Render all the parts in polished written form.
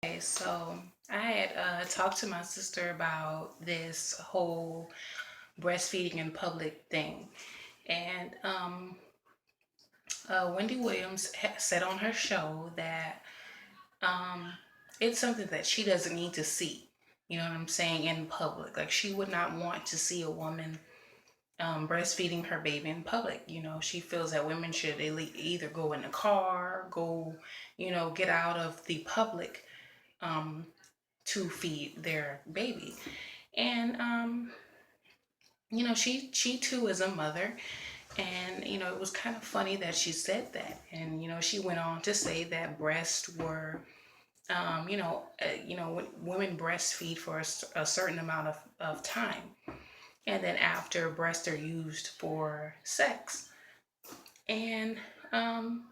Okay, so I had talked to my sister about this whole breastfeeding in public thing, and Wendy Williams said on her show that um, it's something that she doesn't need to see. You know what I'm saying, in public. Like, she would not want to see a woman breastfeeding her baby in public. She feels that women should either go in the car, get out of the public um, to feed their baby. And she too is a mother, and it was kind of funny that she said that. And she went on to say that breasts were when women breastfeed for a certain amount of time, and then after, breasts are used for sex. And um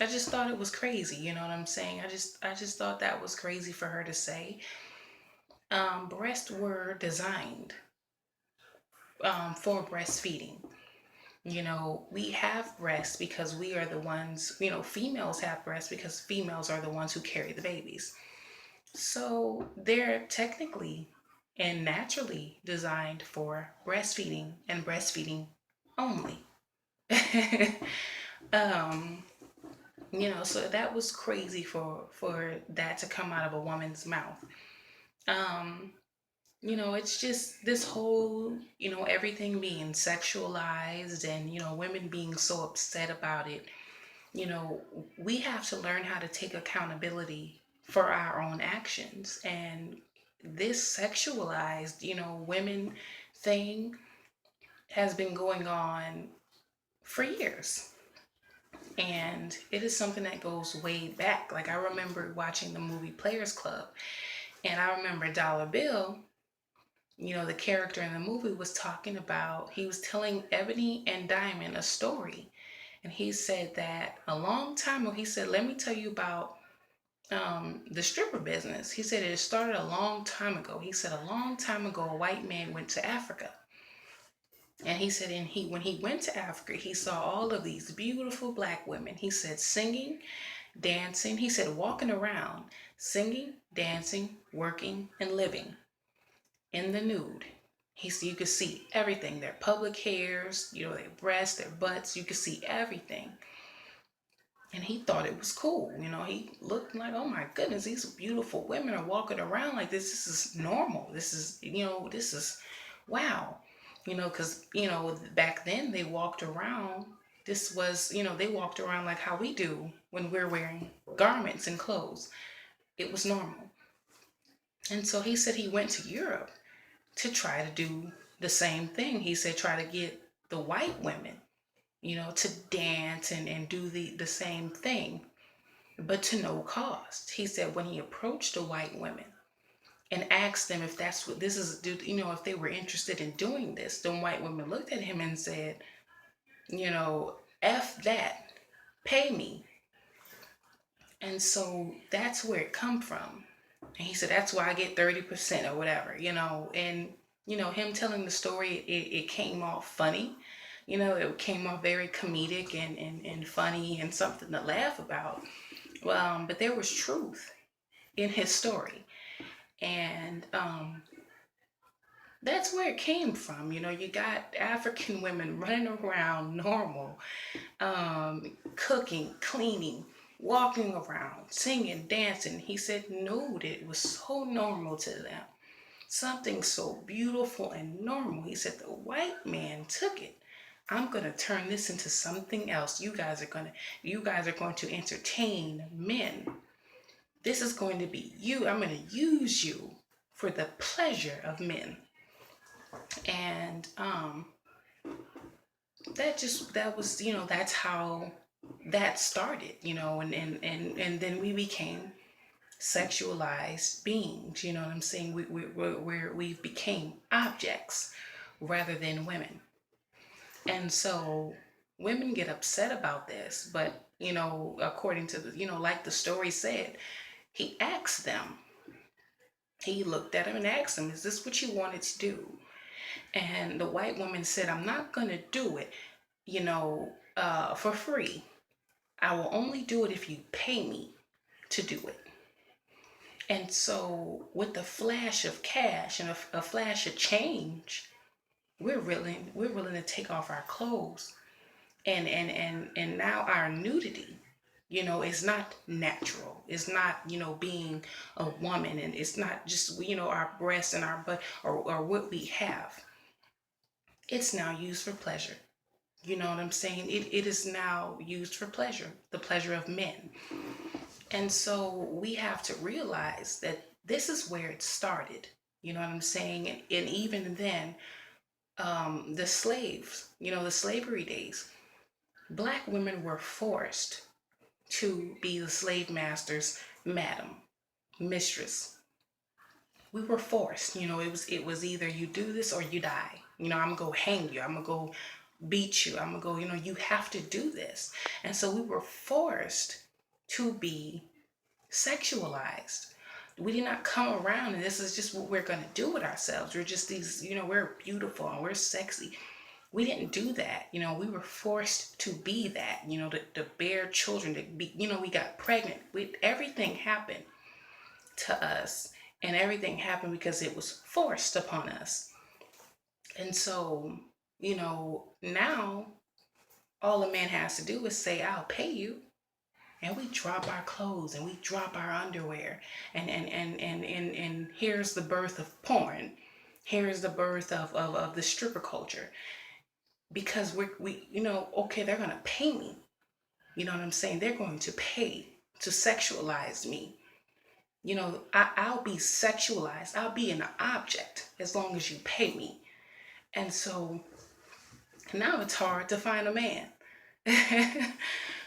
I just thought it was crazy. You know what I'm saying? I just thought that was crazy for her to say. Breasts were designed for breastfeeding. We have breasts because we are the ones, females have breasts because females are the ones who carry the babies. So they're technically and naturally designed for breastfeeding and breastfeeding only. um, so that was crazy for that to come out of a woman's mouth. Um, it's just this whole, everything being sexualized, and, women being so upset about it. You know, we have to learn how to take accountability for our own actions. And this sexualized, women thing has been going on for years. And it is something that goes way back. Like, I remember watching the movie Players Club, and I remember Dollar Bill, the character in the movie was talking about, he was telling Ebony and Diamond a story. And he said that a long time ago, he said, let me tell you about the stripper business. He said it started a long time ago. He said a long time ago, a white man went to Africa. And he said, when he went to Africa, he saw all of these beautiful black women. He said, singing, dancing. He said, walking around, singing, dancing, working, and living in the nude. He said you could see everything, their public hairs, their breasts, their butts. You could see everything. And he thought it was cool. He looked like, oh my goodness, these beautiful women are walking around like this. This is normal. This is wow. Because, back then they walked around. This was, they walked around like how we do when we're wearing garments and clothes. It was normal. And so he said he went to Europe to try to do the same thing. He said, try to get the white women, to dance and do the same thing, but to no cost. He said when he approached the white women and asked them if that's what this is, if they were interested in doing this, the white women looked at him and said, F that, pay me. And so that's where it come from. And he said, that's why I get 30% or whatever, and, him telling the story, it came off funny. It came off very comedic and funny and something to laugh about. But there was truth in his story. And that's where it came from. You got African women running around normal, cooking, cleaning, walking around, singing, dancing. He said, no, it was so normal to them. Something so beautiful and normal. He said, the white man took it. I'm going to turn this into something else. You guys are going to entertain men. This is going to be you. I'm going to use you for the pleasure of men. And that was, that's how that started, and then we became sexualized beings. You know what I'm saying? We became objects rather than women. And so women get upset about this, but according to the, like the story said, he asked them. He looked at him and asked him, "Is this what you wanted to do?" And the white woman said, "I'm not gonna do it, for free. I will only do it if you pay me." to do it. And so with the flash of cash and a flash of change, we're willing to take off our clothes, and now our nudity, is not natural. It's not, being a woman, and it's not just, our breasts and our butt, or what we have. It's now used for pleasure. You know what I'm saying? It is now used for pleasure, the pleasure of men. And so we have to realize that this is where it started. You know what I'm saying? And even then, the slaves, the slavery days, black women were forced to be the slave master's madam, mistress. We were forced. It was either you do this or you die. I'm gonna go hang you. I'm gonna go beat you. I'm gonna go. You have to do this. And so we were forced to be sexualized. We did not come around and this is just what we're gonna do with ourselves. We're just these. We're beautiful and we're sexy. We didn't do that. We were forced to be that. To bear children, to be. We got pregnant. Everything happened to us, and everything happened because it was forced upon us. And so, now all a man has to do is say, "I'll pay you." And we drop our clothes and we drop our underwear. And here's the birth of porn. Here's the birth of the stripper culture. Because okay, they're gonna pay me. You know what I'm saying? They're going to pay to sexualize me. I'll be sexualized. I'll be an object as long as you pay me. And so now it's hard to find a man.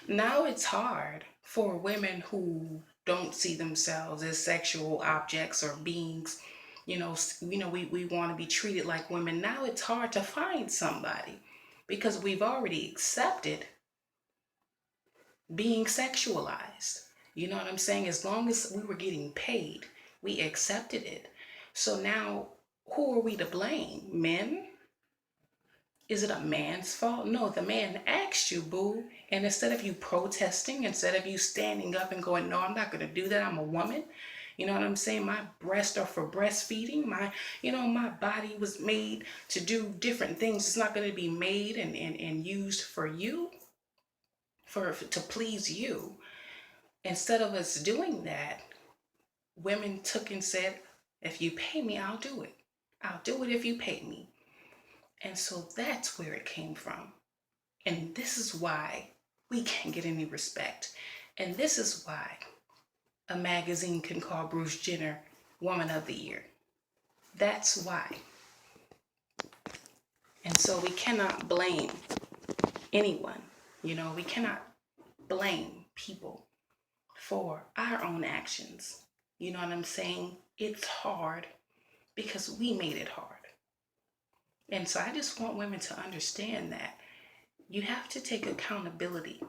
Now it's hard for women who don't see themselves as sexual objects or beings. We want to be treated like women. Now it's hard to find somebody because we've already accepted being sexualized. You know what I'm saying? As long as we were getting paid, we accepted it. So now, who are we to blame? Men? Is it a man's fault? No, the man asked you, boo. And instead of you protesting, instead of you standing up and going, "No, I'm not going to do that. I'm a woman." You know what I'm saying? My breasts are for breastfeeding. My body was made to do different things. It's not going to be made and used for you, to please you. Instead of us doing that, women took and said, "If you pay me, I'll do it. I'll do it if you pay me." And so that's where it came from. And this is why we can't get any respect. And this is why a magazine can call Bruce Jenner Woman of the Year. That's why. And so we cannot blame anyone. We cannot blame people for our own actions. You know what I'm saying? It's hard because we made it hard. And so I just want women to understand that you have to take accountability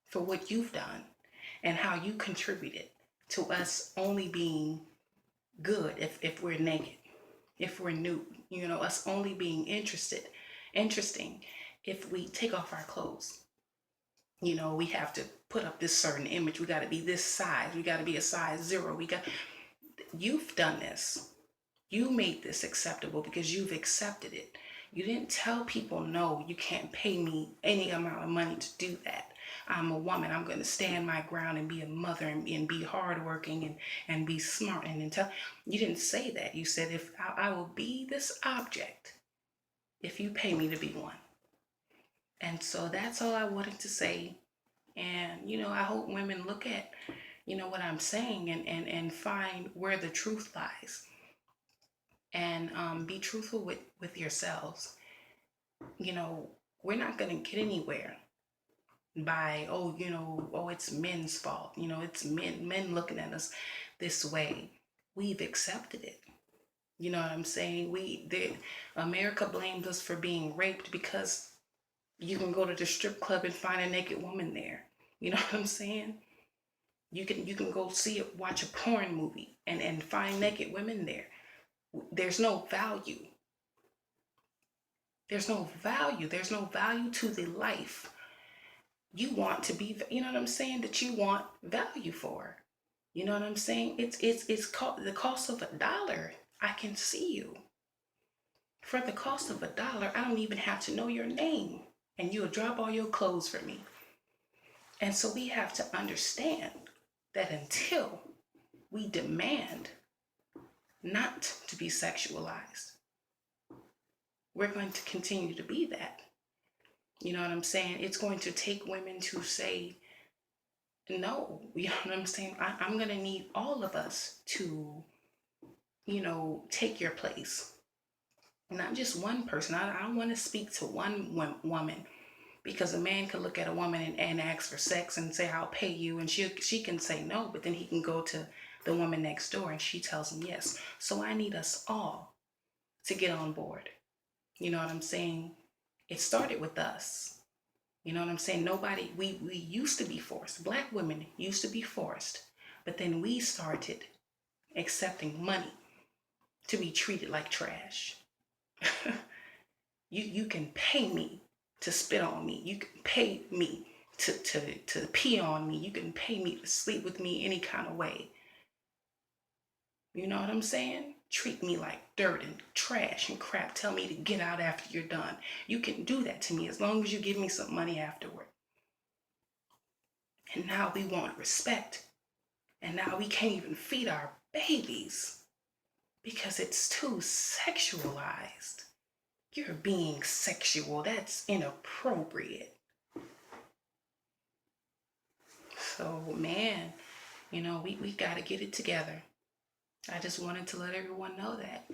for what you've done and how you contributed to us only being good if we're naked, if we're nude, us only being interesting if we take off our clothes. We have to put up this certain image. We got to be this size. We got to be a size 0. You've done this. You made this acceptable because you've accepted it. You didn't tell people, "No, you can't pay me any amount of money to do that. I'm a woman. I'm going to stand my ground and be a mother and be hardworking and be smart and intelligent." You didn't say that. You said, "If I will be this object if you pay me to be one." And so that's all I wanted to say. And, I hope women look at, what I'm saying and find where the truth lies. And be truthful with yourselves. We're not going to get anywhere by, it's men's fault. It's men looking at us this way. We've accepted it. You know what I'm saying? America blamed us for being raped because you can go to the strip club and find a naked woman there. You know what I'm saying? You can go watch a porn movie and find naked women there. There's no value. There's no value. There's no value to the life you want to be, you know what I'm saying, that you want value for. You know what I'm saying? It's called the cost of $1. I can see you. For the cost of $1, I don't even have to know your name. And you'll drop all your clothes for me. And so we have to understand that until we demand not to be sexualized, we're going to continue to be that. You know what I'm saying? It's going to take women to say no. You know what I'm saying? I'm going to need all of us to, take your place. Not just one person. I don't want to speak to one woman, because a man could look at a woman and ask for sex and say, I'll pay you. And she can say no, but then he can go to the woman next door and she tells him yes. So I need us all to get on board. You know what I'm saying? It started with us. You know what I'm saying? We used to be forced. Black women used to be forced. But then we started accepting money to be treated like trash. You can pay me to spit on me. You can pay me to pee on me. You can pay me to sleep with me any kind of way. You know what I'm saying? Treat me like dirt and trash and crap. Tell me to get out after you're done. You can do that to me as long as you give me some money afterward. And now we want respect. And now we can't even feed our babies because it's too sexualized. You're being sexual. That's inappropriate. So, man, we got to get it together. I just wanted to let everyone know that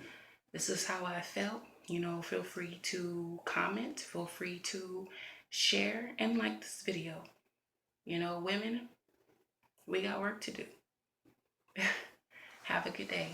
this is how I felt. Feel free to comment, feel free to share and like this video. Women, we got work to do. Have a good day.